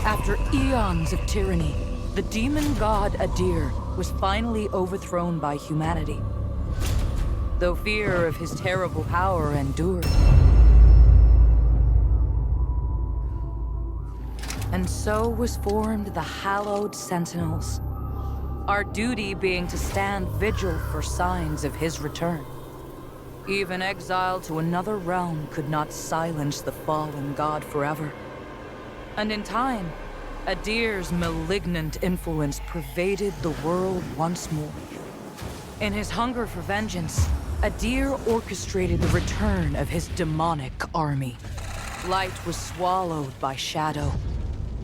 After eons of tyranny, the demon god Adir was finally overthrown by humanity. Though fear of his terrible power endured. And so was formed the Hallowed Sentinels. Our duty being to stand vigil for signs of his return. Even exile to another realm could not silence the fallen god forever. And in time, Adir's malignant influence pervaded the world once more. In his hunger for vengeance, Adir orchestrated the return of his demonic army. Light was swallowed by shadow,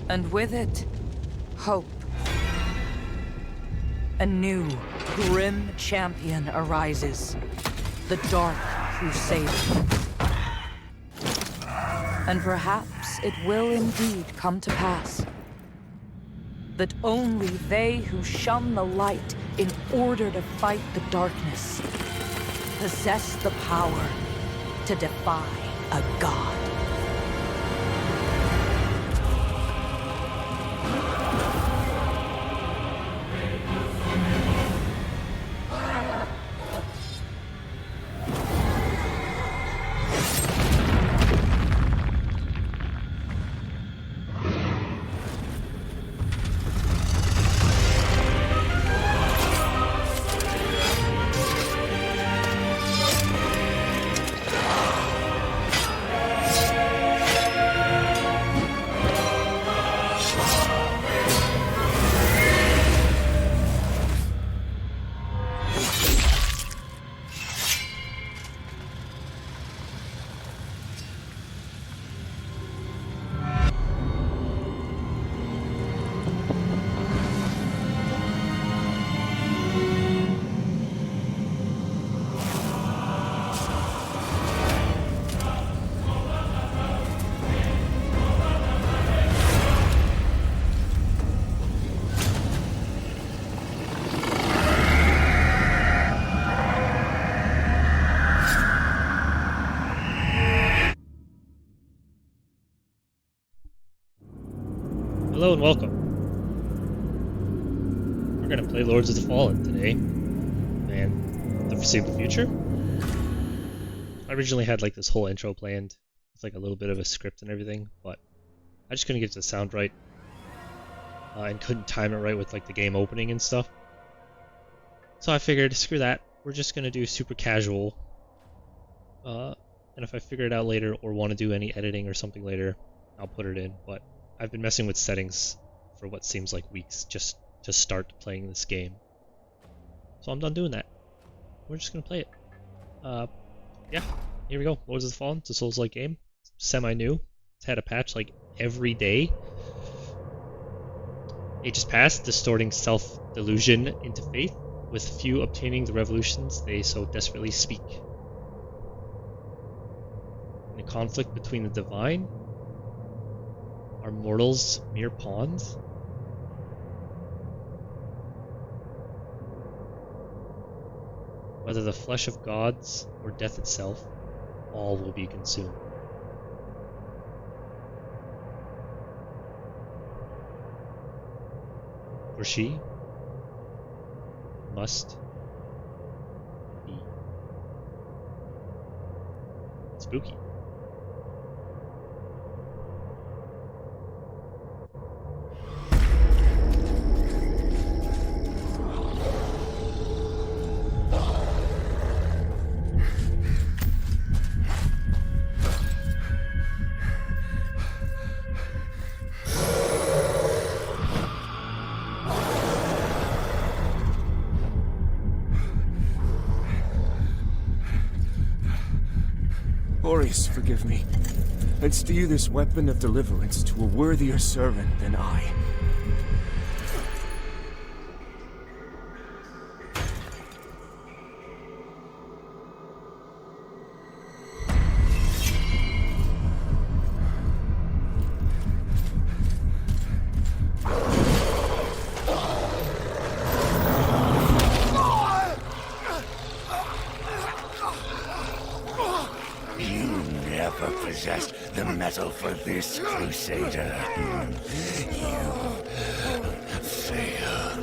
and with it, hope. A new, grim champion arises. The Dark Crusader. And perhaps it will indeed come to pass that only they who shun the light in order to fight the darkness possess the power to defy a god. Hello and welcome. We're going to play Lords of the Fallen today, and the foreseeable future. I originally had like this whole intro planned with like a little bit of a script and everything, but I just couldn't get the sound right, and couldn't time it right with like the game opening and stuff. So I figured, screw that, we're just going to do super casual, and if I figure it out later or want to do any editing or something later, I'll put it in, but I've been messing with settings for what seems like weeks just to start playing this game. So I'm done doing that. We're just gonna play it. Yeah, here we go. Lords of the Fallen. It's a Souls-like game. Semi-new. It's had a patch like every day. Ages past, distorting self-delusion into faith, with few obtaining the revolutions they so desperately seek. In a conflict between the divine, are mortals mere pawns? Whether the flesh of gods or death itself, all will be consumed. For she must be spooky. Horus, forgive me. Let's do this weapon of deliverance to a worthier servant than I. Possessed the the metal for this, Crusader. You failed.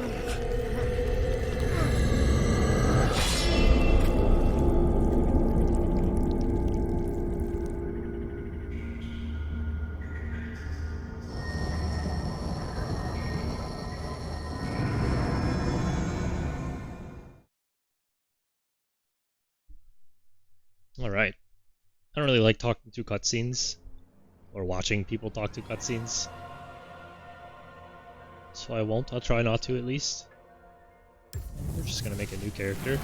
Alright. I don't really like talking through cutscenes, or watching people talk through cutscenes. So I won't, I'll try not to at least. We're just gonna make a new character.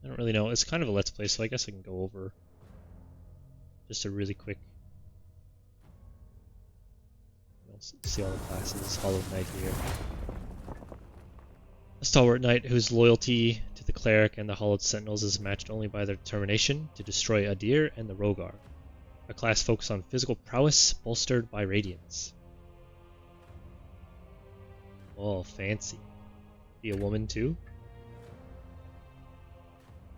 I don't really know, it's kind of a let's play, so I guess I can go over just a really quick... see all the classes, Hollow Knight here. A stalwart knight whose loyalty to the cleric and the Hollowed Sentinels is matched only by their determination to destroy Adir and the Rogar. A class focused on physical prowess, bolstered by radiance. Oh, fancy. Be a woman too?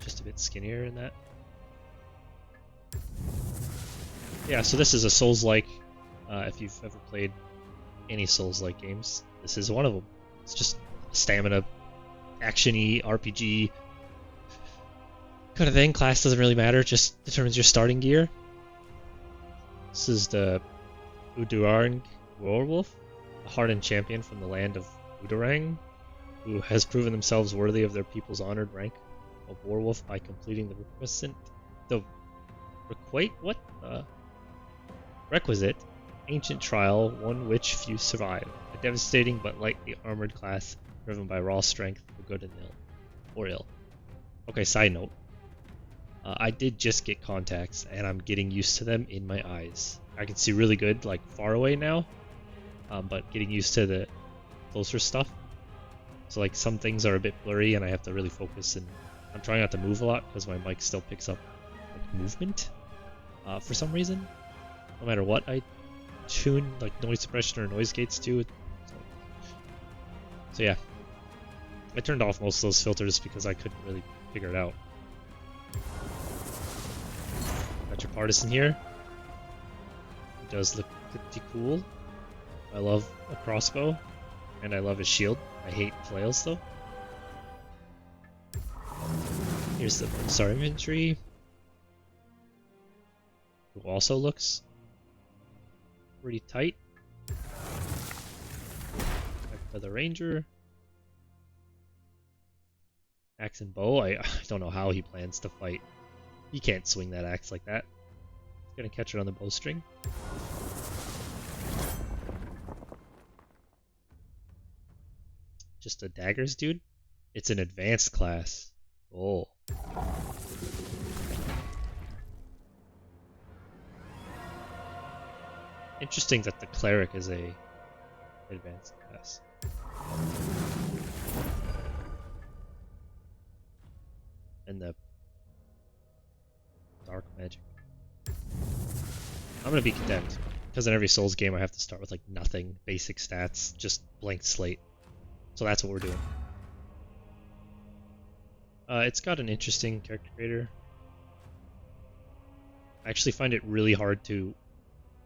Just a bit skinnier in that. Yeah, so this is a Souls-like. If you've ever played any Souls-like games, this is one of them. It's just stamina, action-y, RPG kind of thing. Class doesn't really matter, just determines your starting gear. This is the Udurang Werewolf, a hardened champion from the land of Udurang, who has proven themselves worthy of their people's honored rank of werewolf by completing requisite ancient trial, one which few survive. A devastating but lightly armored class driven by raw strength for good and ill. Okay, side note. I did just get contacts, and I'm getting used to them in my eyes. I can see really good, like, far away now, but getting used to the closer stuff. So, like, some things are a bit blurry, and I have to really focus, and I'm trying not to move a lot, because my mic still picks up, like, movement, for some reason. No matter what I tune, like, noise suppression or noise gates to. So yeah. I turned off most of those filters because I couldn't really figure it out. Got your partisan here. He does look pretty cool. I love a crossbow, and I love his shield. I hate flails though. Here's the Star Infantry, who also looks pretty tight. Back to the Ranger. Axe and bow. I don't know how he plans to fight. He can't swing that axe like that. He's gonna catch it on the bowstring. Just a daggers dude? It's an advanced class. Oh. Interesting that the cleric is a advanced class. And the dark magic. I'm gonna be condemned, because in every Souls game I have to start with like nothing, basic stats, just blank slate. So that's what we're doing. It's got an interesting character creator. I actually find it really hard to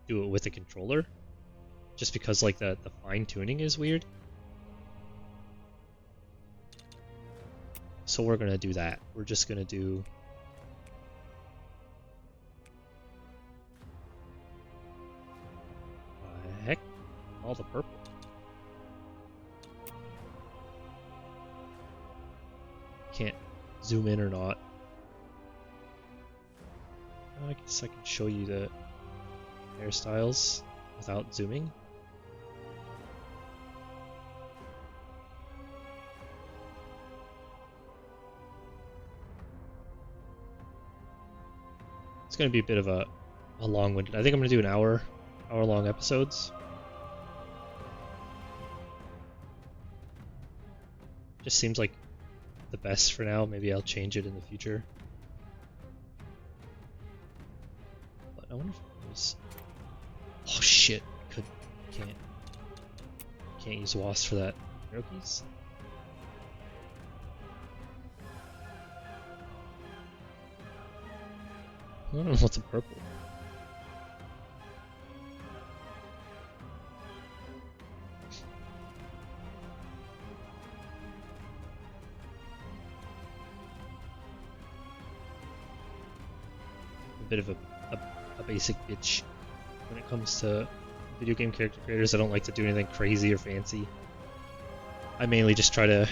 do it with a controller, just because like the fine tuning is weird. So we're gonna do that. We're just gonna do heck, all the purple. Can't zoom in or not. I guess I can show you the hairstyles without zooming. It's going to be a bit of a long-winded. I think I'm going to do an hour-long episodes. Just seems like the best for now. Maybe I'll change it in the future. But I wonder if it was... Oh shit! Can't use WASP for that. Arrow keys? I don't know what's a purple. A bit of a basic bitch when it comes to video game character creators. I don't like to do anything crazy or fancy. I mainly just try to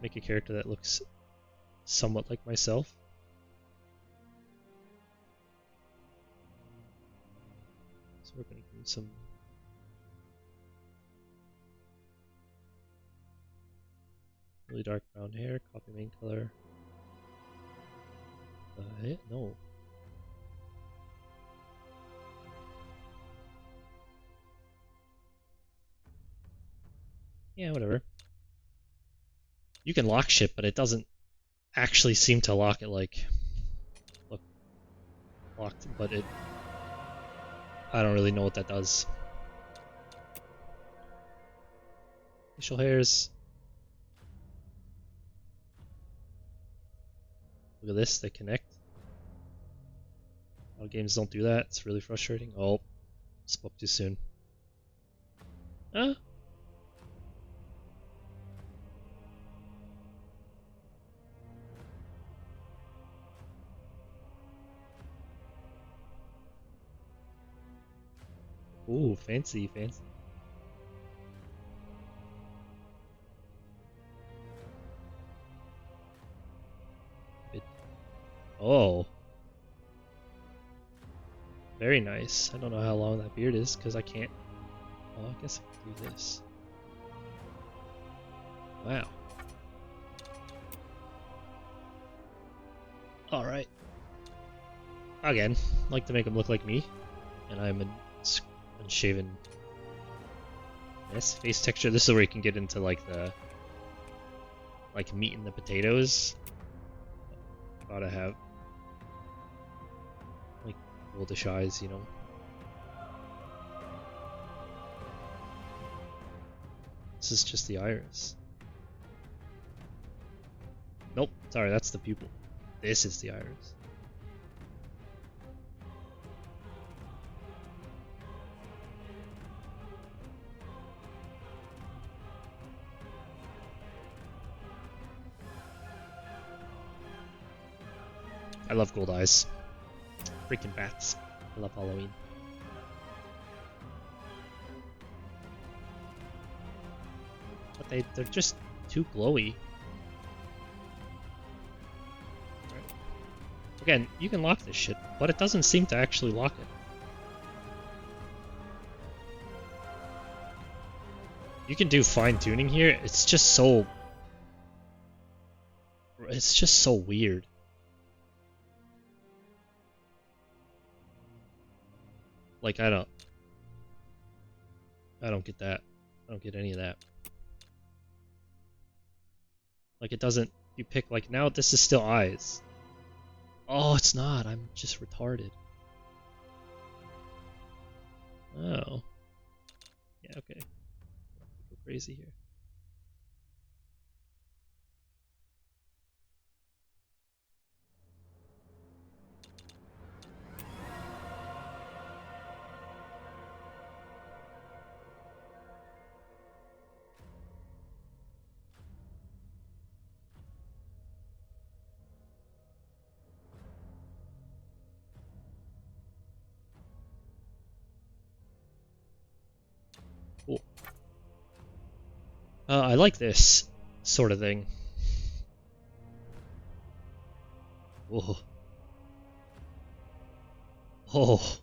make a character that looks somewhat like myself. So we're going to do some really dark brown hair, copy main color. No. Yeah, whatever. You can lock shit, but it doesn't actually seem to lock it like... Look. Locked, but it... I don't really know what that does. Facial hairs. Look at this, they connect. A lot of games don't do that, it's really frustrating. Oh, spoke too soon. Huh? Ooh, fancy, fancy. Oh. Very nice. I don't know how long that beard is, because I can't... Oh, I guess I can do this. Wow. Alright. Again, I like to make him look like me. And I'm an unshaven mess. Face texture, this is where you can get into like the... like meat and the potatoes. Gotta have like goldish eyes, you know. This is just the iris. Nope, sorry, that's the pupil. This is the iris. I love gold eyes. Freaking bats. I love Halloween. But they're just too glowy. Right. Again, you can lock this shit, but it doesn't seem to actually lock it. You can do fine tuning here, it's just so... It's just so weird. Like, I don't get that. I don't get any of that. Like, it doesn't... You pick, like, now this is still eyes. Oh, it's not. I'm just retarded. Oh. Yeah, okay. Go crazy here. Cool. I like this sort of thing. Whoa. Oh.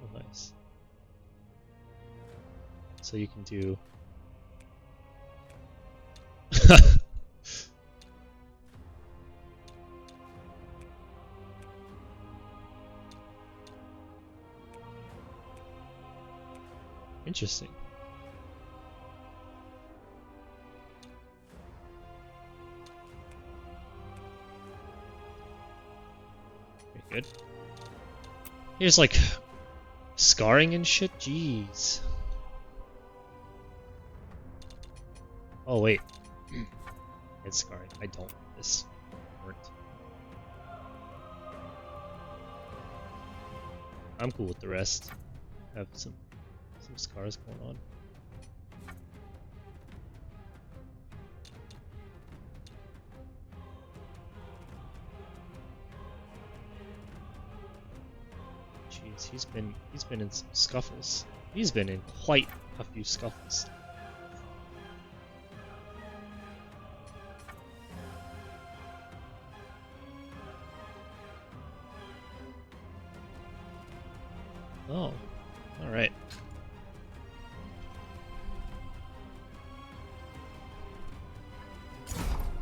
Oh, nice. So you can do... Interesting. Very good. Here's like scarring and shit. Jeez. Oh wait. head scarring. I don't want this burnt. I'm cool with the rest. Have some scars going on. Jeez, he's been in some scuffles. He's been in quite a few scuffles. Oh, all right.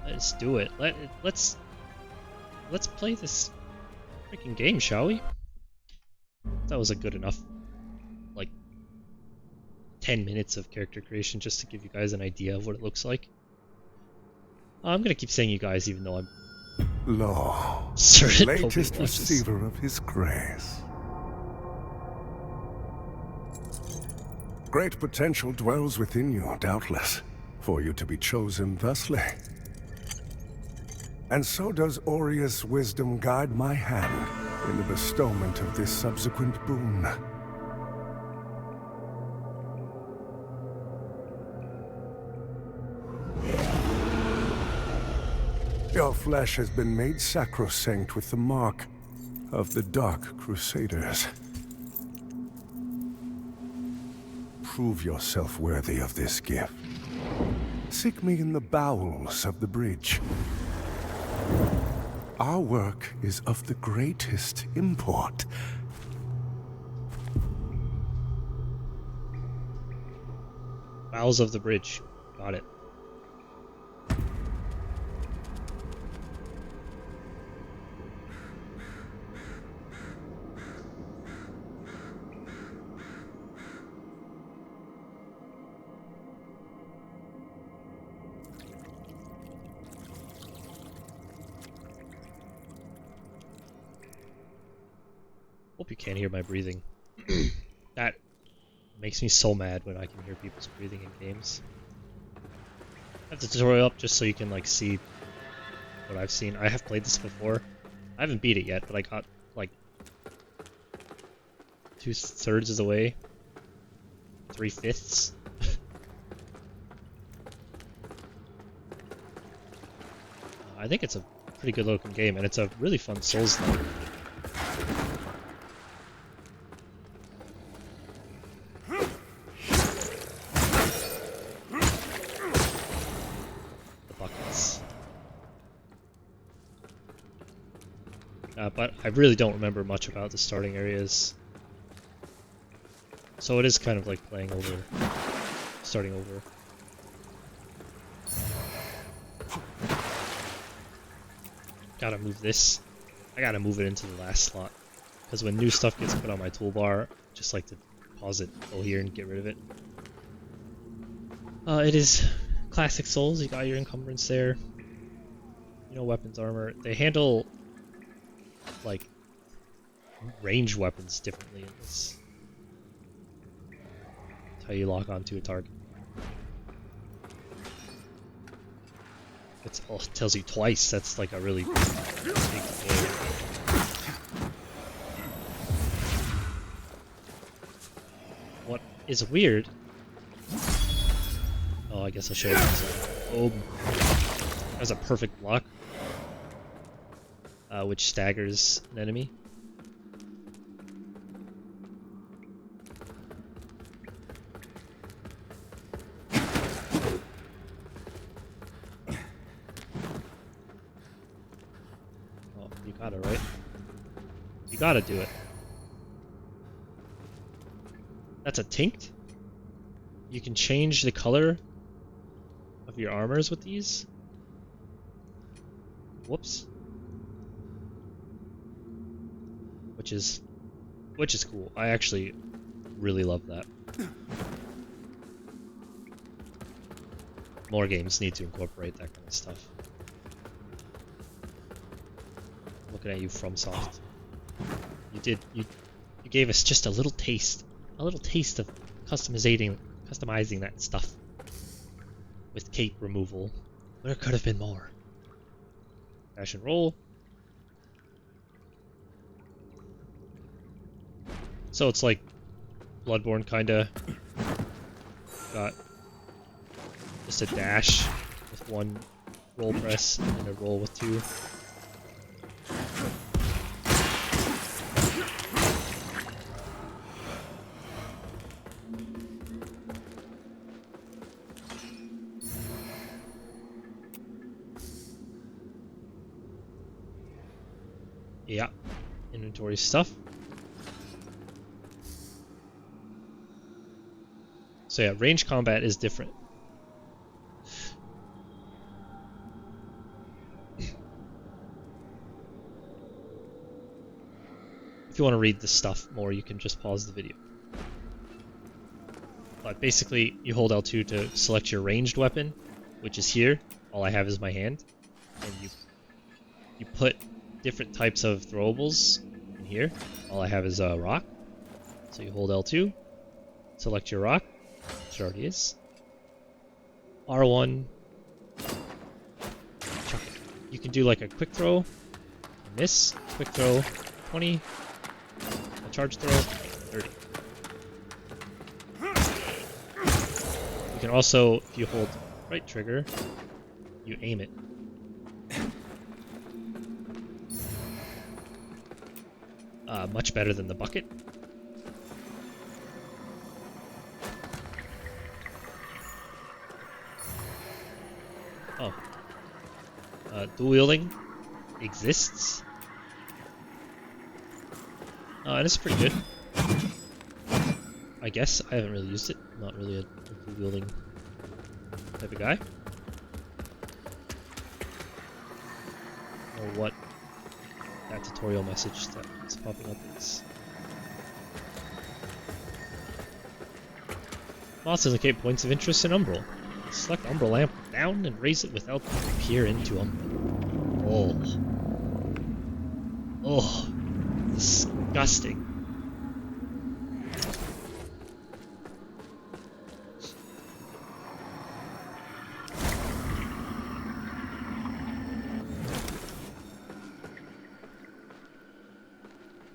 Let's do it. Let's play this freaking game, shall we? That was a good enough, like, 10 minutes of character creation just to give you guys an idea of what it looks like. I'm gonna keep saying you guys, even though I'm Lo, certain the nobody latest watches. receiver of his grace. Great potential dwells within you, doubtless, for you to be chosen thusly. And so does Aureus' wisdom guide my hand in the bestowment of this subsequent boon. Your flesh has been made sacrosanct with the mark of the Dark Crusaders. Prove yourself worthy of this gift. Seek me in the bowels of the bridge. Our work is of the greatest import. Bowels of the bridge. Got it. Hope you can't hear my breathing. That makes me so mad when I can hear people's breathing in games. I have the tutorial up just so you can like see what I've seen. I have played this before. I haven't beat it yet, but I got like 2/3 of the way. 3/5. I think it's a pretty good looking game, and it's a really fun Souls-like. But I really don't remember much about the starting areas. So it is kind of like playing over, starting over. Gotta move this. I gotta move it into the last slot. Because when new stuff gets put on my toolbar, I just like to pause it, go here and get rid of it. It is classic Souls, you got your encumbrance there. You know, weapons, armor. They handle like range weapons differently in this. That's how you lock onto a target. It tells you twice. That's like a really big thing. What is weird? Oh, I guess I'll show you this. Oh, that's a perfect block. Which staggers an enemy. Oh, you got it, right? You gotta do it. That's a tinct? You can change the color of your armors with these? Whoops. Which is cool. I actually really love that. More games need to incorporate that kind of stuff. Looking at you, FromSoft. You gave us just a little taste of customizing that stuff with cape removal, There could have been more. Dash and roll. So it's like Bloodborne kinda. Got just a dash with one roll press and a roll with two. Yeah, inventory stuff. So yeah, range combat is different. If you want to read this stuff more, you can just pause the video. But basically, you hold L2 to select your ranged weapon, which is here. All I have is my hand. And you put different types of throwables in here. All I have is a rock. So you hold L2, select your rock, which it already is. R1, chuck it. You can do like a quick throw, a miss, quick throw, 20, a charge throw, 30. You can also, if you hold right trigger, you aim it. Much better than the bucket. Oh. Dual wielding exists. And it's pretty good. I guess. I haven't really used it. I'm not really a dual wielding type of guy. Or what that tutorial message that is popping up is. Moths indicate points of interest in Umbral. Select Umbral lamp down and raise it without peer into Umbral. Oh, disgusting.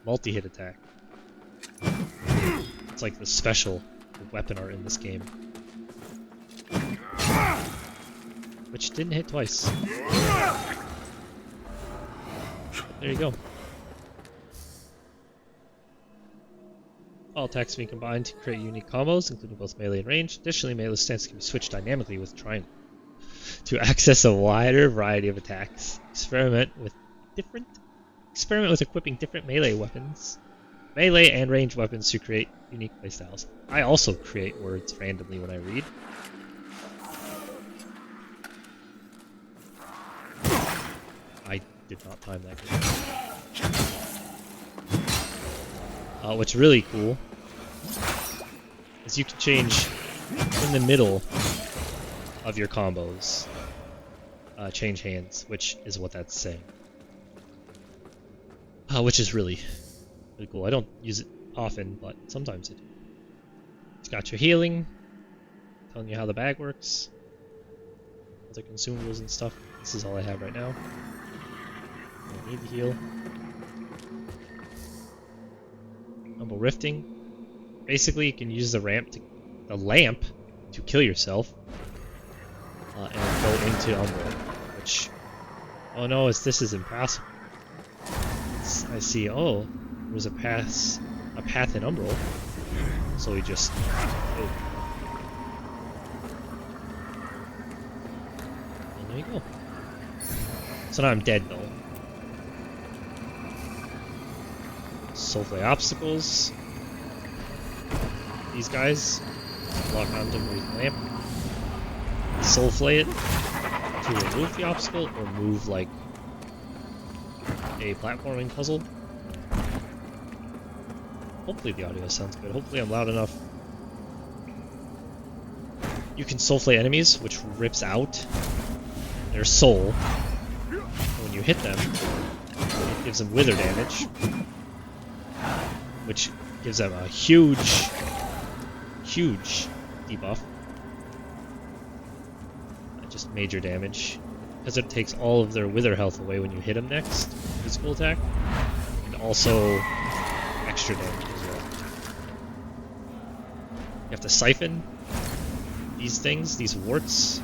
Multi-hit attack. It's like the special weapon art in this game. Which didn't hit twice. There you go. All attacks being combined to create unique combos, including both melee and range. Additionally, melee stance can be switched dynamically with triangle to access a wider variety of attacks. Experiment with equipping different melee weapons, melee and ranged weapons to create unique playstyles. I also create words randomly when I read. I did not time that good. What's really cool is you can change in the middle of your combos. Change hands, which is what that's saying. Which is really cool. I don't use it often, but sometimes I do. It's got your healing, telling you how the bag works, other consumables and stuff. This is all I have right now. I don't need to heal. Humble Rifting. Basically, you can use the lamp to kill yourself and go into Umbral. Which, oh no, this is impossible. I see. Oh, there's a path in Umbral. So we just. Oh. And there you go. So now I'm dead though. Soulflay obstacles. These guys. Lock onto them with lamp. Soulflay it to remove the obstacle or move like a platforming puzzle. Hopefully the audio sounds good. Hopefully I'm loud enough. You can soulflay enemies, which rips out their soul. And when you hit them, it gives them wither damage, which gives them a huge debuff. just major damage. Because it takes all of their wither health away when you hit them next, physical attack, and also extra damage as well. You have to siphon these things, these warts,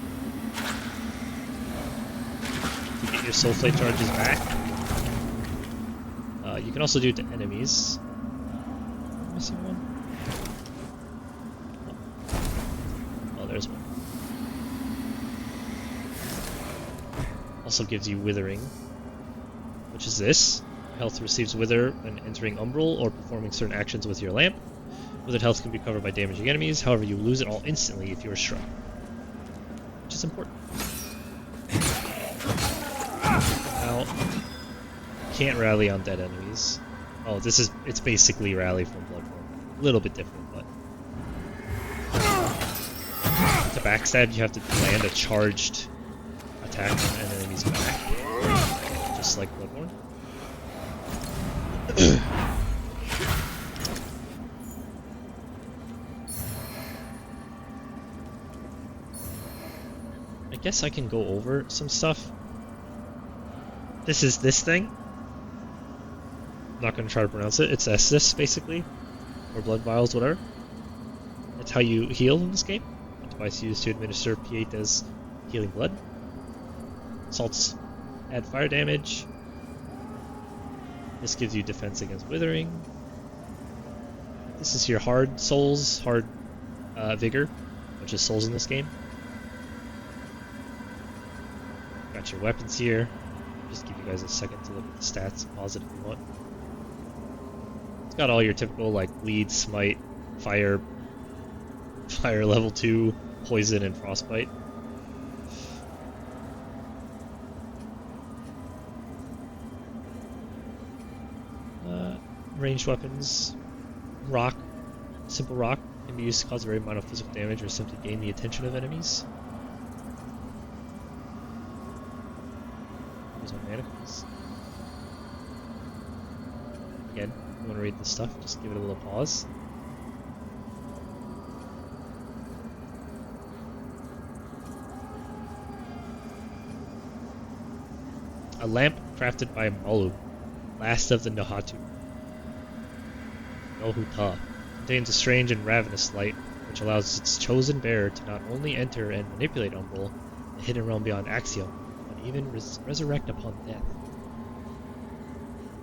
to get your soulflame charges back. You can also do it to enemies. Am I missing one? Oh, there's one. Also gives you withering, which is this. Health receives wither when entering Umbral or performing certain actions with your lamp. Withered health can be covered by damaging enemies, however you lose it all instantly if you are struck. Which is important. Now, can't rally on dead enemies. Oh, it's basically rally from Bloodborne. A little bit different, but... To backstab, you have to land a charged attack on an enemy's back. Just like Bloodborne. I guess I can go over some stuff. This is this thing. I'm not going to try to pronounce it. It's Estus, basically. Or blood vials, whatever. That's how you heal in this game. A device used to administer Pietas healing blood. Salts add fire damage. This gives you defense against withering. This is your hard souls, hard vigor, which is souls in this game. Got your weapons here. Just give you guys a second to look at the stats and pause it if you want. It's got all your typical like bleed, smite, fire level 2, poison, and frostbite. Ranged weapons, rock, simple rock, can be used to cause a very minor physical damage or simply gain the attention of enemies. Here's my manacles. Again, if you want to read this stuff, just give it a little pause. A lamp crafted by Malu, last of the Nahatu. Nohuta contains a strange and ravenous light, which allows its chosen bearer to not only enter and manipulate Umbral, the hidden realm beyond Axiom, but even resurrect upon death.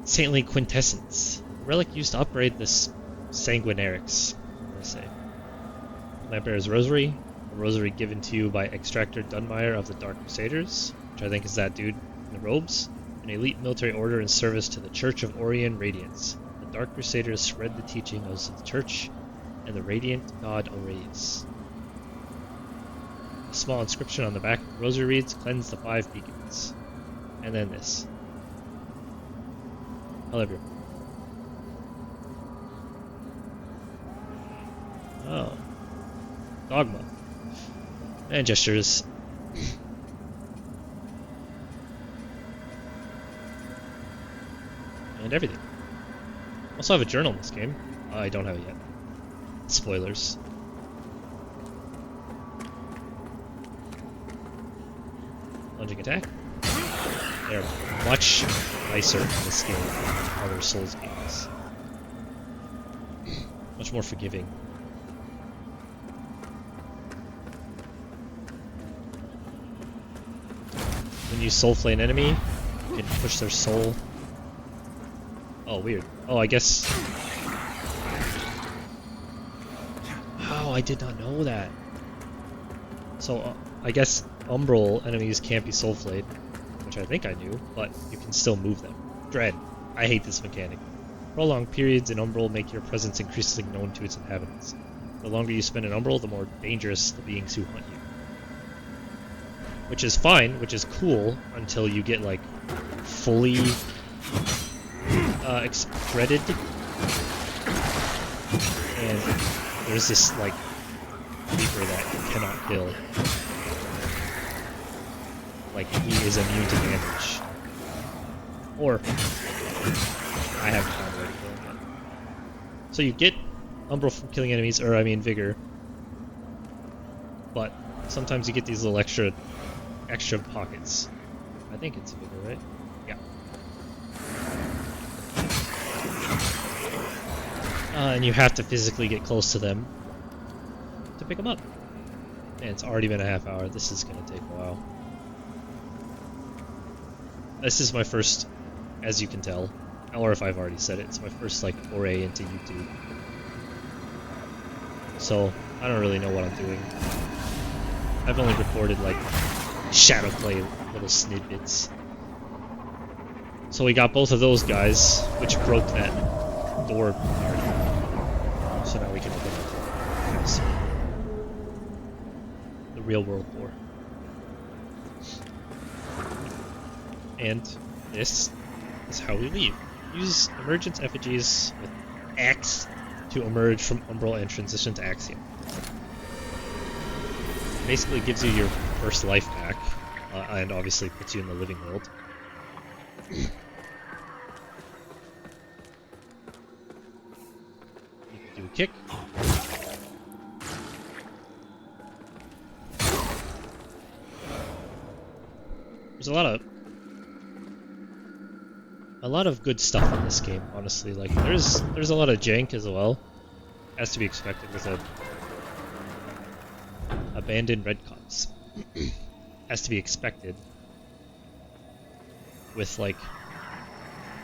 Saintly Quintessence, a relic used to upgrade the Sanguinarix, I say. Lamp bearer's rosary, a rosary given to you by Extractor Dunmire of the Dark Crusaders, which I think is that dude in the robes, an elite military order in service to the Church of Orion Radiance. Dark Crusaders spread the teachings of the Church and the radiant god Aureus. A small inscription on the back of the rosary reads, "Cleanse the 5 beacons." And then this. Hello everyone. Oh. Dogma. And gestures. And everything. I also have a journal in this game. I don't have it yet. Spoilers. Lunging attack. They're much nicer in this game than other Souls games. Much more forgiving. When you soul flay an enemy, you can push their soul. Oh, weird. Oh, I guess... Oh, I did not know that. So, I guess Umbral enemies can't be soul flayed, which I think I knew, but you can still move them. Dread. I hate this mechanic. Prolonged periods in Umbral make your presence increasingly known to its inhabitants. The longer you spend in Umbral, the more dangerous the beings who hunt you. Which is fine, which is cool, until you get, like, fully... shredded, and there's this like creeper that you cannot kill. Like he is immune to damage, or I haven't found a way to kill him yet. So you get Umbral from killing enemies, or I mean vigor, but sometimes you get these little extra extra pockets. I think it's bigger, right? Yeah. And you have to physically get close to them to pick them up. And it's already been a half hour. This is gonna take a while. This is my first, as you can tell, or if I've already said it, it's my first like foray into YouTube. So I don't really know what I'm doing. I've only recorded like Shadowplay little snippets. So we got both of those guys, which broke that door part. So now we can open up the real world door. And this is how we leave. Use emergence effigies with X to emerge from Umbral and transition to Axiom. Basically gives you your first life back, and obviously puts you in the living world. You can do a kick. There's a lot of good stuff in this game, honestly. Like there's a lot of jank as well, as to be expected with a abandoned Redcots. As to be expected with like,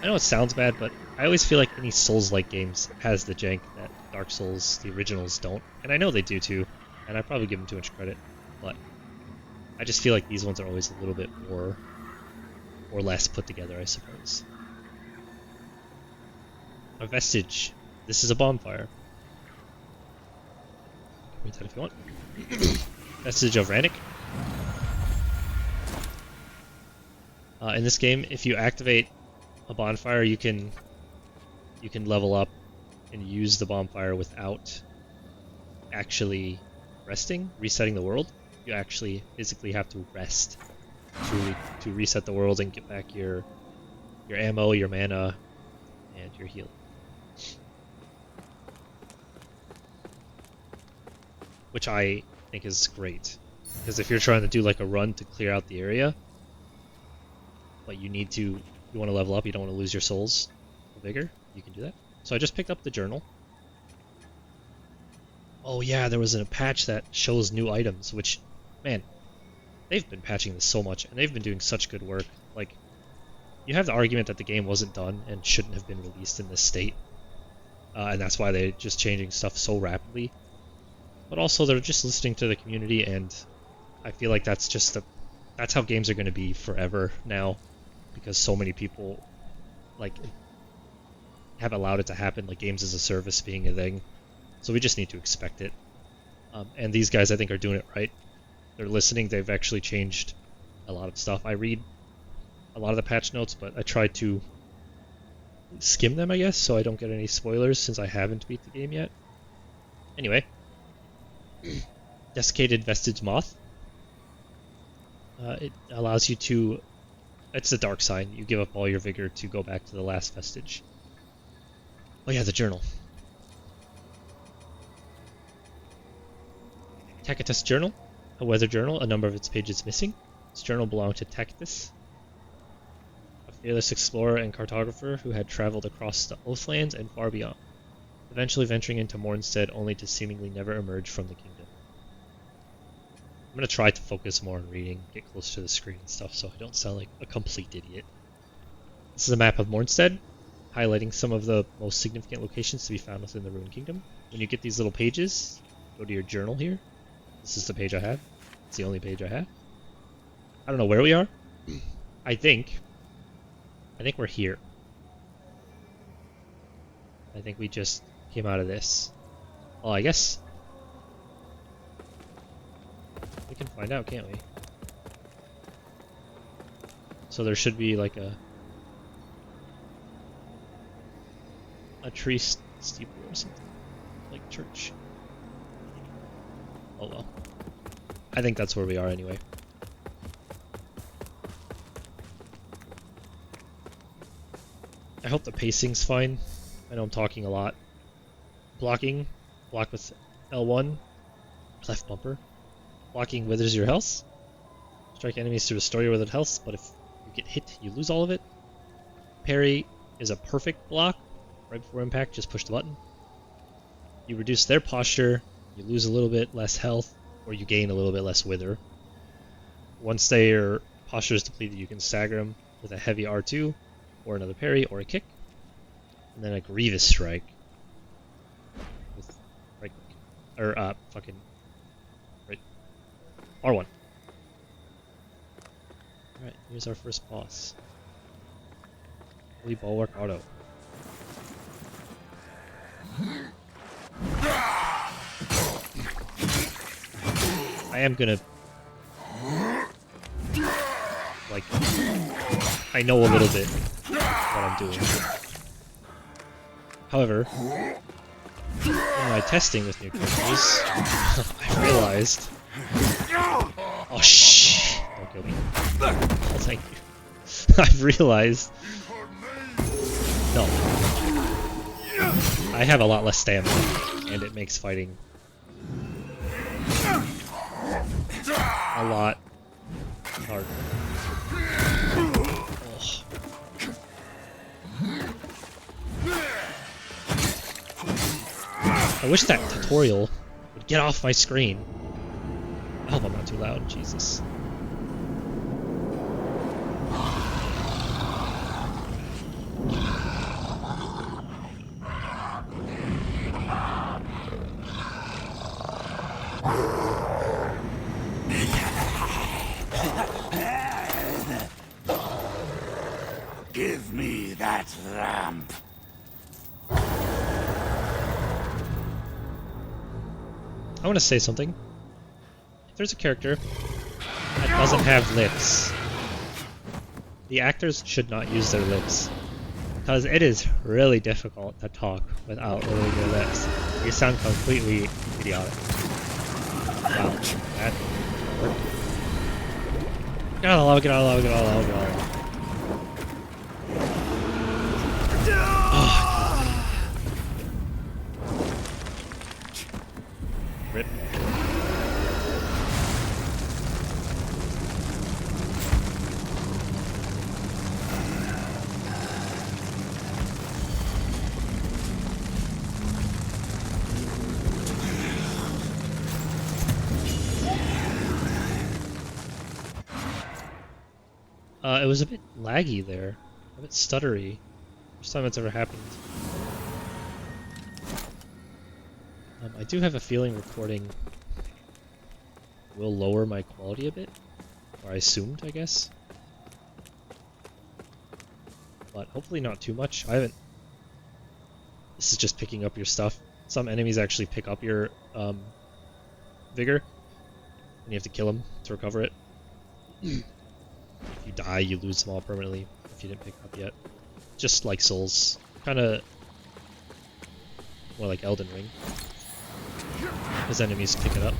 I know it sounds bad, but I always feel like any Souls-like games has the jank that Dark Souls, the originals, don't. And I know they do too, and I probably give them too much credit, but I just feel like these ones are always a little bit more or less put together, I suppose. A vestige. This is a bonfire. Read that if you want. Vestige of Rannick. In this game, if you activate a bonfire, you can level up and use the bonfire without actually resetting the world. You actually physically have to rest to reset the world and get back your ammo, your mana, and your heal. Which I think is great, because if you're trying to do like a run to clear out the area, but you want to level up, you don't want to lose your souls vigor, you can do that. So I just picked up the journal. Oh yeah, there was a patch that shows new items, which, man, they've been patching this so much, and they've been doing such good work. Like, you have the argument that the game wasn't done and shouldn't have been released in this state, and that's why they're just changing stuff so rapidly. But also, they're just listening to the community, and I feel like that's how games are going to be forever now, because so many people like have allowed it to happen, like games as a service being a thing. So we just need to expect it. And these guys, I think, are doing it right. They're listening. They've actually changed a lot of stuff. I read a lot of the patch notes, but I try to skim them, I guess, so I don't get any spoilers since I haven't beat the game yet. Anyway. Desiccated Vestige Moth. It allows you to... It's a dark sign. You give up all your vigor to go back to the last vestige. Oh yeah, the journal. Tacitus Journal. A weather journal. A number of its pages missing. This journal belonged to Tacitus, a fearless explorer and cartographer who had traveled across the Oathlands and far beyond, eventually venturing into Mornstead only to seemingly never emerge from the kingdom. I'm going to try to focus more on reading, get close to the screen and stuff so I don't sound like a complete idiot. This is a map of Mornstead, highlighting some of the most significant locations to be found within the Ruined Kingdom. When you get these little pages, go to your journal here. This is the page I have. It's the only page I have. I don't know where we are. I think we're here. I think we just came out of this. Well, I guess we can find out, can't we? So there should be like a tree steeple or something, like church. Oh well. I think that's where we are anyway. I hope the pacing's fine. I know I'm talking a lot. Blocking. Block with L1. Left bumper. Blocking withers your health. Strike enemies to restore your withered health, but if you get hit, you lose all of it. Parry is a perfect block. Right before impact, just push the button. You reduce their posture, you lose a little bit less health, or you gain a little bit less wither. Once their posture is depleted, you can stagger them with a heavy R2, or another parry, or a kick. And then a grievous strike. With right click. Or, fucking... right. R1. Alright, here's our first boss. Holy Bulwark Auto. I am gonna... like... I know a little bit what I'm doing. However, in my testing with new characters, I realized... oh shit! Don't kill me. Oh, thank you. I've realized... no. I have a lot less stamina, and it makes fighting a lot harder. Oh. I wish that tutorial would get off my screen. I hope I'm not too loud, Jesus. Give me that ramp. I want to say something. If there's a character that doesn't have lips, the actors should not use their lips. Because it is really difficult to talk without moving your lips. You sound completely idiotic. Wow, that worked. Get out of the lava, get out of the lava, get out of the lava, get out of the lava. Rip. It was a bit laggy there, a bit stuttery. First time it's ever happened. I do have a feeling recording will lower my quality a bit, or I assumed, I guess. But hopefully not too much. I haven't... This is just picking up your stuff. Some enemies actually pick up your vigor, and you have to kill them to recover it. If you die, you lose them all permanently if you didn't pick up yet. Just like Souls. Kinda more like Elden Ring. His enemies pick it up.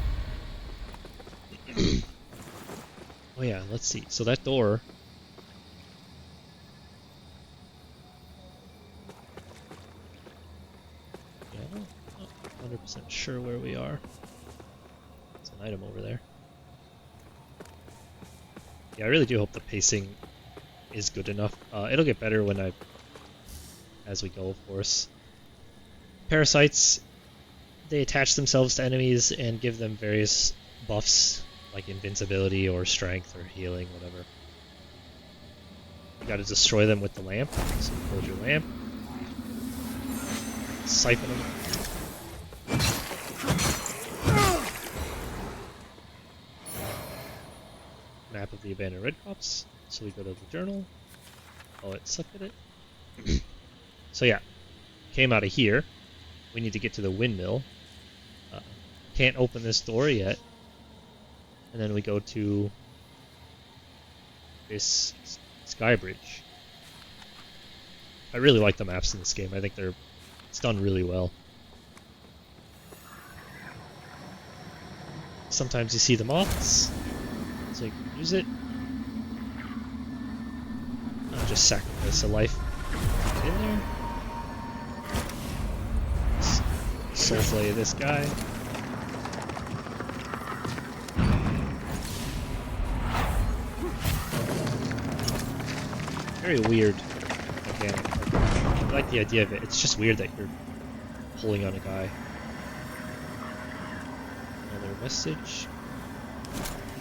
Oh yeah, let's see. So that door... yeah, I'm not 100% sure where we are. There's an item over there. Yeah, I really do hope the pacing is good enough. It'll get better when as we go, of course. Parasites, they attach themselves to enemies and give them various buffs, like invincibility or strength or healing, whatever. You gotta destroy them with the lamp, so hold your lamp. Siphon them. Map of the abandoned red crops. So we go to the journal. Oh, it sucked at it. So yeah, came out of here. We need to get to the windmill. Can't open this door yet. And then we go to this sky bridge. I really like the maps in this game. I think it's done really well. Sometimes you see the moths. So you can use it. I'll just sacrifice a life. Get in there. Soulflay this guy. very weird mechanic. I like the idea of it. It's just weird that you're pulling on a guy. Another message.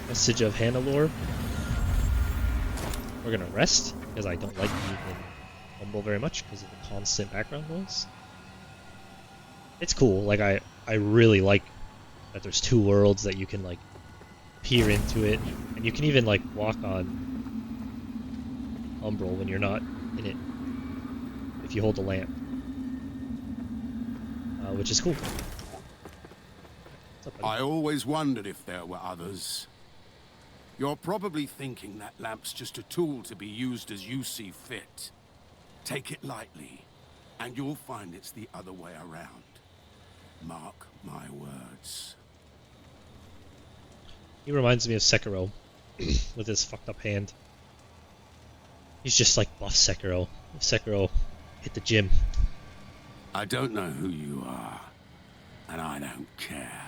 Message of Hannelore. We're gonna rest because I don't like being in Umbral very much because of the constant background noise. It's cool. Like I really like that there's two worlds that you can like peer into it, and you can even like walk on Umbral when you're not in it if you hold the lamp, which is cool. What's up, buddy? I always wondered if there were others. You're probably thinking that lamp's just a tool to be used as you see fit. Take it lightly, and you'll find it's the other way around. Mark my words. He reminds me of Sekiro with his fucked up hand. He's just like buff Sekiro. If Sekiro hit the gym. I don't know who you are, and I don't care.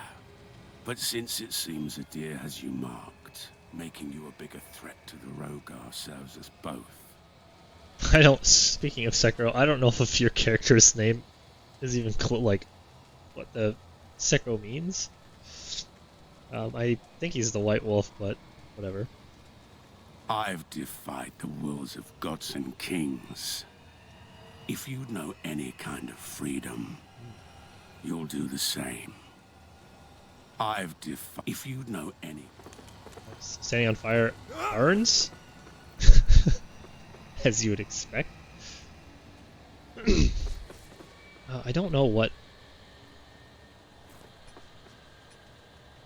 But since it seems Adir has you marked, making you a bigger threat to the Rogar serves us both. I don't. Speaking of Sekiro, I don't know if your character's name is even like what the Sekiro means. I think he's the White Wolf, but whatever. I've defied the wills of gods and kings. If you know any kind of freedom, you'll do the same. If you know any... Standing on fire burns? As you would expect. I don't know what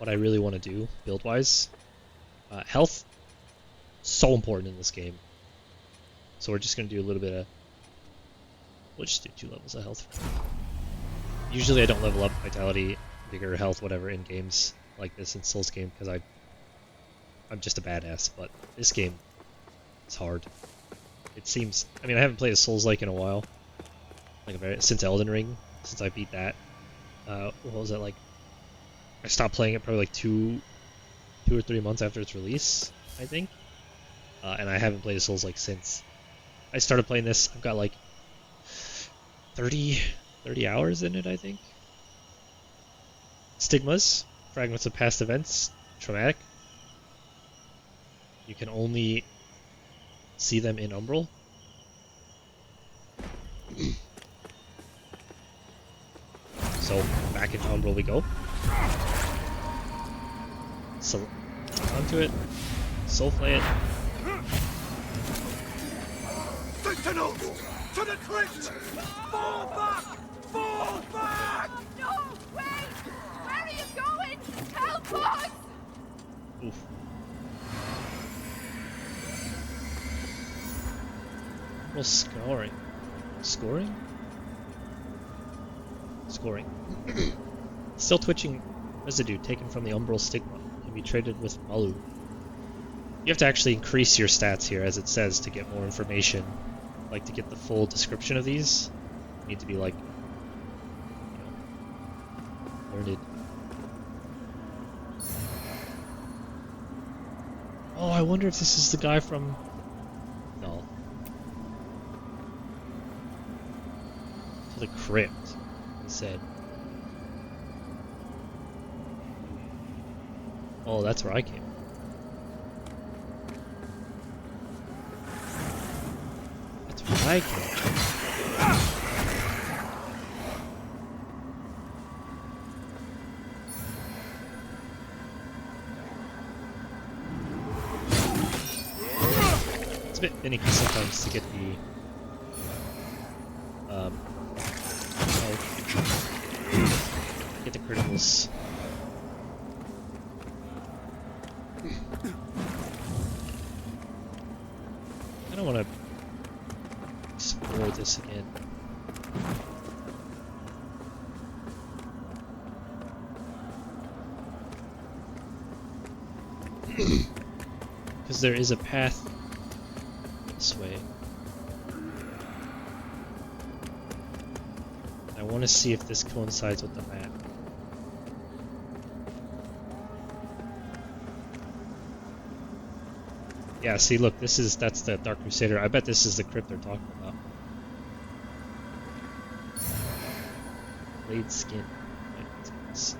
I really want to do build-wise. Health, so important in this game. So we're just going to do a little bit of... We'll just do 2 levels of health. Usually I don't level up Vitality, Vigor, Health, whatever in games like this in Souls game because I'm just a badass, but this game is hard. It seems... I mean, I haven't played a Souls-like in a while. Since Elden Ring, since I beat that. What was that, like... I stopped playing it probably like 2 or 3 months after its release, I think. And I haven't played a Souls-like since. I started playing this, I've got like 30 hours in it, I think. Stigmas, fragments of past events, traumatic. You can only see them in Umbral. So back into Umbral we go. So onto it, soulflay it. Sentinels! To the crypt! Fall back! Fall back! No! Wait! Where are you going? Help us! Oof. Well, scoring. Scoring? Scoring. Still twitching residue taken from the Umbral Stigma can be traded with Malu. You have to actually increase your stats here, as it says, to get more information. Like, to get the full description of these, you need to be, like, learned. Oh, I wonder if this is the guy from... No. To the crypt, he said. Oh, that's where I came. That's where I came. It's a bit finicky sometimes to get the get the criticals. I don't want to explore this again. Because there is a path this way. I want to see if this coincides with the map. Yeah, see, look, that's the Dark Crusader. I bet this is the crypt they're talking about. Blade skin. Wait, let's get this.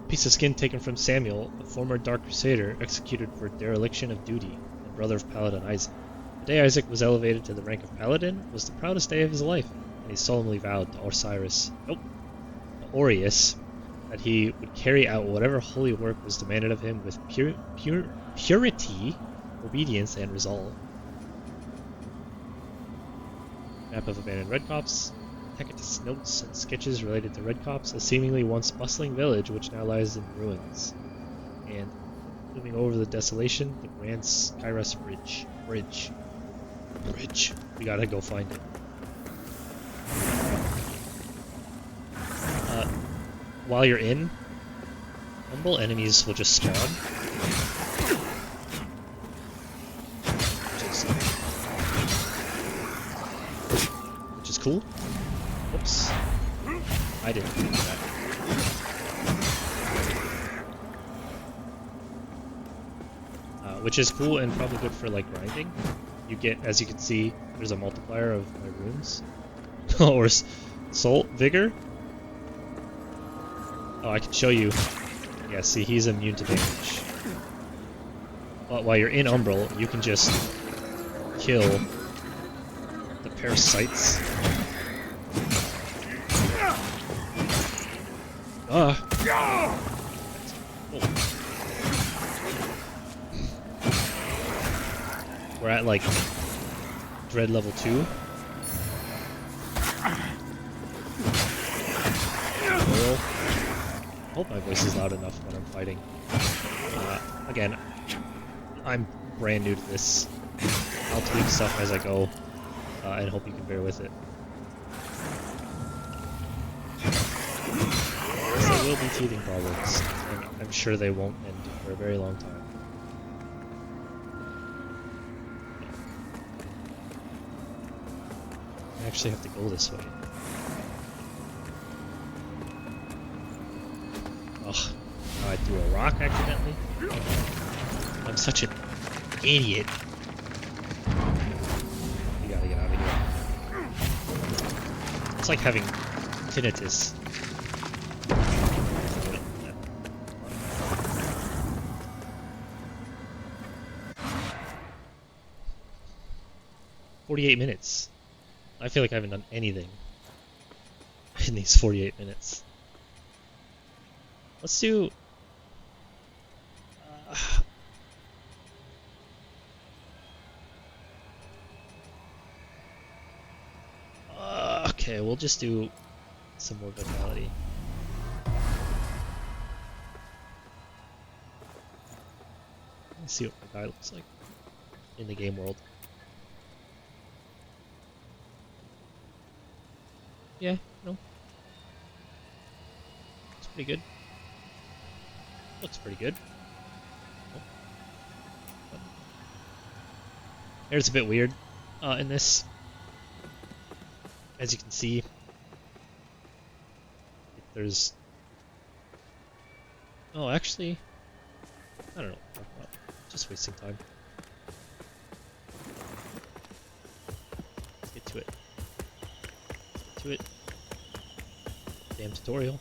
Piece of skin taken from Samuel, a former Dark Crusader executed for dereliction of duty, and brother of Paladin Isaac. The day Isaac was elevated to the rank of Paladin was the proudest day of his life, and he solemnly vowed to Orius, that he would carry out whatever holy work was demanded of him with purity, obedience, and resolve. Map of abandoned Red Copse. Tacitus notes and sketches related to Red Copse, a seemingly once bustling village which now lies in ruins. And moving over the desolation, the Grand Skyros Bridge. Bridge. We gotta go find it. While you're in, humble enemies will just spawn. Which is cool. Whoops. I didn't do that. Which is cool and probably good for like grinding. You get, as you can see, there's a multiplier of my runes. Or soul vigor. Oh, I can show you. Yeah, see, he's immune to damage. But while you're in Umbral, you can just kill the parasites. Oh. We're at like Dread level 2. Oil. I hope my voice is loud enough when I'm fighting. Again, I'm brand new to this. I'll tweak stuff as I go, and hope you can bear with it. There will be teething problems, and I'm sure they won't end for a very long time. I actually have to go this way. Ugh, now I threw a rock accidentally. I'm such an idiot. You gotta get out of here. It's like having tinnitus. 48 minutes. I feel like I haven't done anything in these 48 minutes. Let's do... okay, we'll just do some more vitality. Let's see what my guy looks like in the game world. Yeah, no. It's pretty good. Looks pretty good. Oh. Hair's a bit weird in this. As you can see, there's... Oh, actually, I don't know. Just wasting time. Let's get to it. To it. Damn tutorial.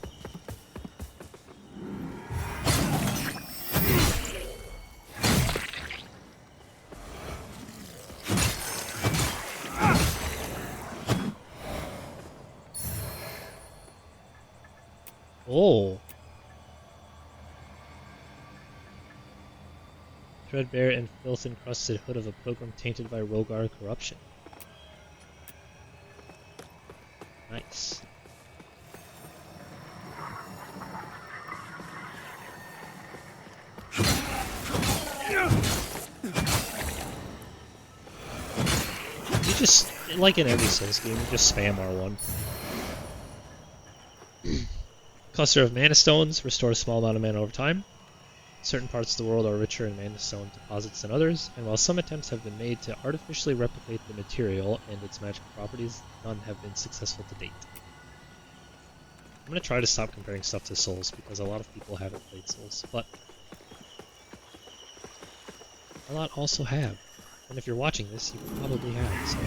Oh. Threadbare and filth-encrusted hood of a pilgrim tainted by Rogar corruption. Nice. You just, like in every Souls game, you just spam R1. Cluster of Mana Stones restore a small amount of mana over time. Certain parts of the world are richer in Mana Stone deposits than others, and while some attempts have been made to artificially replicate the material and its magical properties, none have been successful to date. I'm gonna try to stop comparing stuff to Souls because a lot of people haven't played Souls, but a lot also have. And if you're watching this, you probably have. So.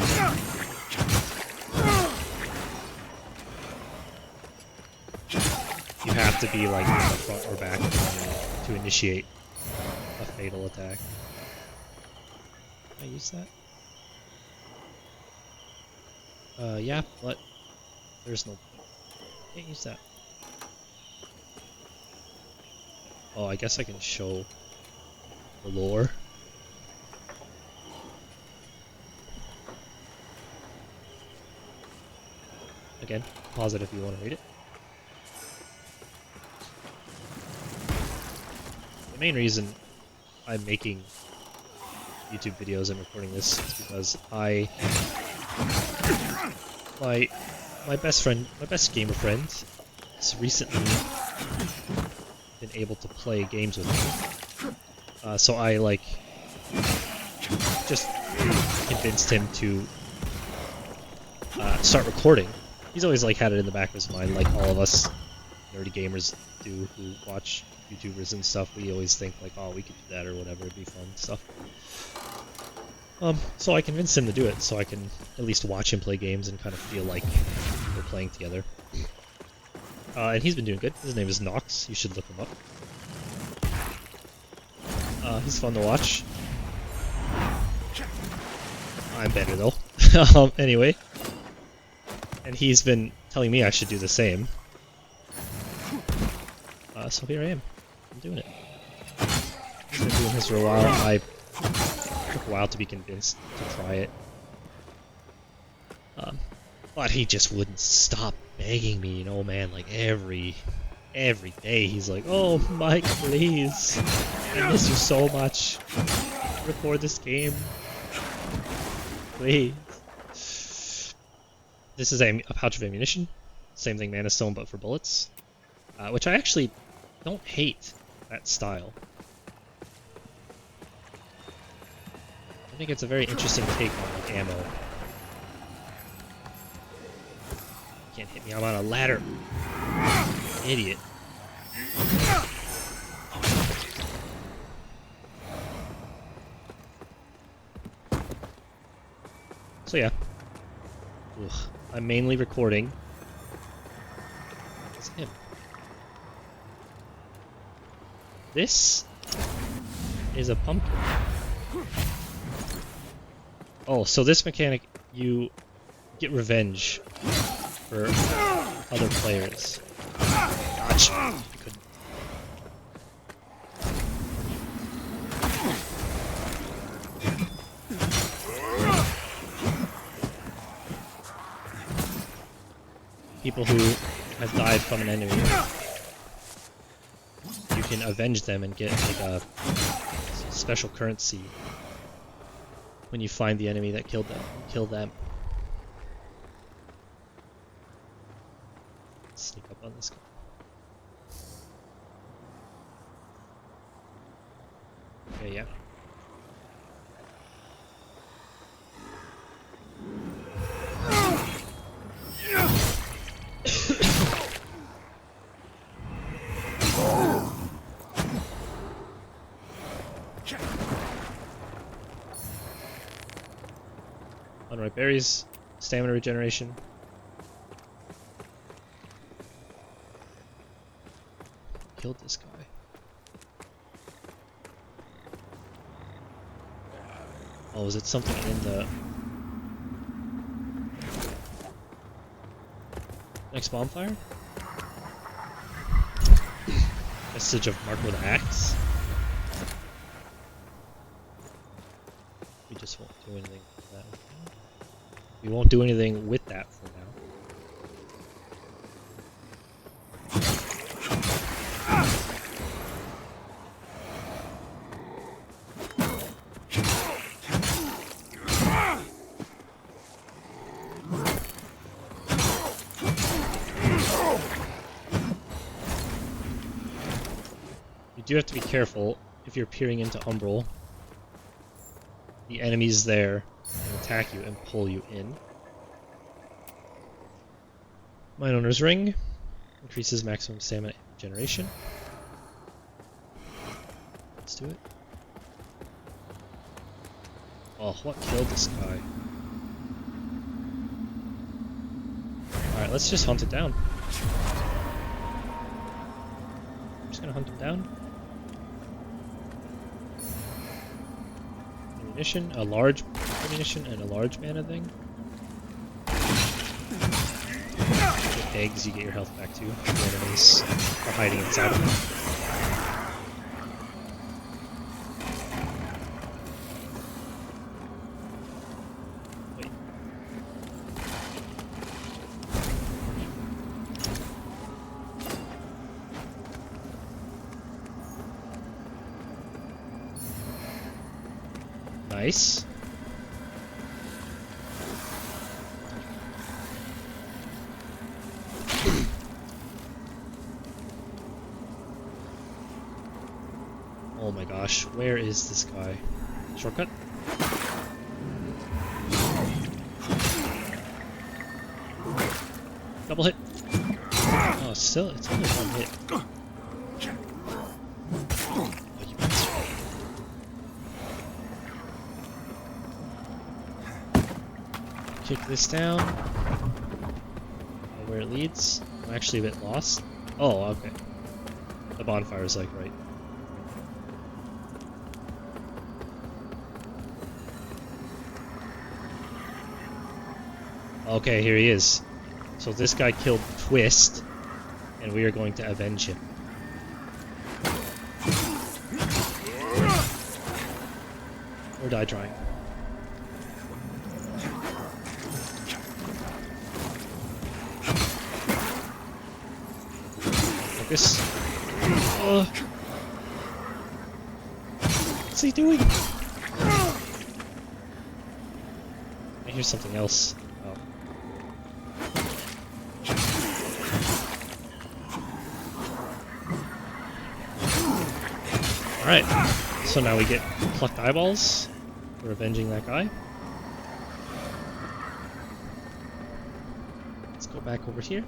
You have to be like in the front or back to initiate a fatal attack. Can I use that? Yeah, but there's no point. Can't use that. Oh, I guess I can show the lore. Again, pause it if you want to read it. The main reason I'm making YouTube videos and recording this is because my best gamer friend has recently been able to play games with me. So I like just convinced him to start recording. He's always like had it in the back of his mind, like all of us nerdy gamers do who watch YouTubers and stuff. We always think like, oh, we could do that or whatever, it'd be fun stuff. So I convinced him to do it, so I can at least watch him play games and kind of feel like we're playing together. And he's been doing good. His name is Nox. You should look him up. He's fun to watch. I'm better though. Anyway. And he's been telling me I should do the same. So here I am. I'm doing it. I've been doing this for a while. It took a while to be convinced to try it. But he just wouldn't stop begging me, you know, man, like every day he's like, oh, Mike, please. I miss you so much. Record this game. Please. This is a pouch of ammunition. Same thing, Mana Stone, but for bullets. Which I actually don't hate that style. I think it's a very interesting take on ammo. Can't hit me, I'm on a ladder. Idiot. So yeah. Ugh. I'm mainly recording. It's him. This is a pumpkin. Oh, so this mechanic, you get revenge for other players. Gotcha. I couldn't. People who have died from an enemy, you can avenge them and get like a special currency when you find the enemy that killed them. Kill them. Sneak up on this guy. Okay, yeah. Unripe berries, stamina regeneration. Killed this guy. Oh, is it something in the next bonfire? Vestige of Mark with Axe. We just won't do anything with that. We won't do anything with that for now. You do have to be careful if you're peering into Umbral. The enemies there can attack you and pull you in. Mine Owner's Ring. Increases maximum stamina generation. Let's do it. Oh, what killed this guy? Alright, let's just hunt it down. I'm just gonna hunt him down. Ammunition, a large ammunition, and a large mana thing. With eggs, you get your health back too. The enemies are hiding inside of them. Wait. Nice. Oh my gosh, where is this guy? Shortcut? Double hit. Oh, still, it's only one hit. Oh, you bastard. Kick this down. Where it leads. I'm actually a bit lost. Oh, okay. The bonfire is like right. Okay, here he is. So this guy killed Twist, and we are going to avenge him. Or die trying. Focus. What's he doing? I hear something else. Oh. Alright, so now we get plucked eyeballs for avenging that guy. Let's go back over here.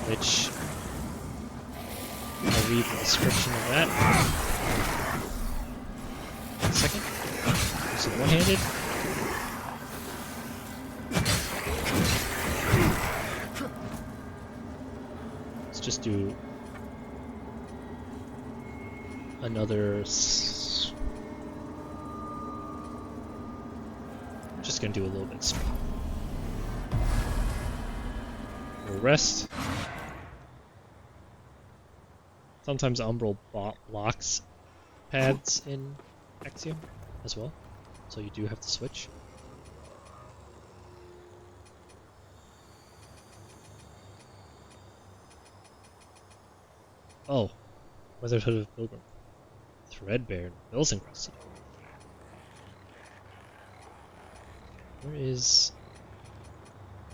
Which I'll read the description of that. One second. Use it one-handed. Let's just do another. Just gonna do a little bit. We'll rest. Sometimes Umbral blocks pads in Axiom as well, so you do have to switch. Oh, Weathered Hood of Pilgrim, Threadbare, Bills Encrusted. Where is?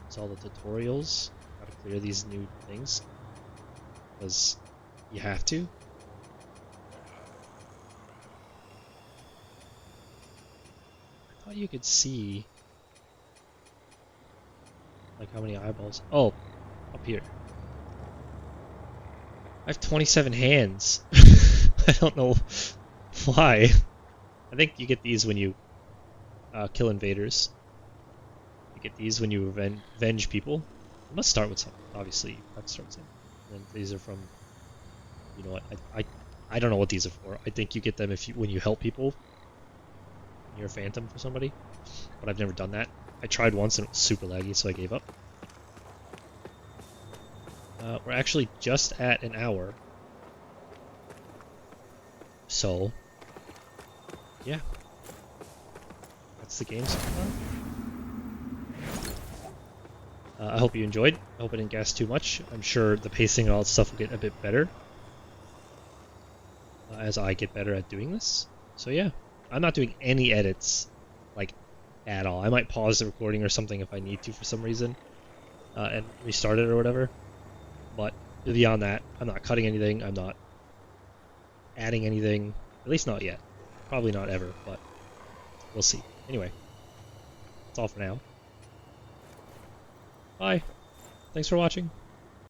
It's all the tutorials. Gotta clear these new things because you have to. I thought you could see like how many eyeballs. Oh, up here. I have 27 hands. I don't know why. I think you get these when you kill invaders. You get these when you avenge people. You must start with something. Obviously, that starts in. And these are from. You know what? I don't know what these are for. I think you get them if you when you help people. You're a phantom for somebody, but I've never done that. I tried once and it was super laggy, so I gave up. We're actually just at an hour. So, yeah. That's the game so far. I hope you enjoyed. I hope I didn't gas too much. I'm sure the pacing and all that stuff will get a bit better as I get better at doing this. So yeah, I'm not doing any edits, like, at all. I might pause the recording or something if I need to for some reason, and restart it or whatever. But beyond that, I'm not cutting anything. I'm not adding anything. At least not yet. Probably not ever, but we'll see. Anyway, that's all for now. Bye. Thanks for watching.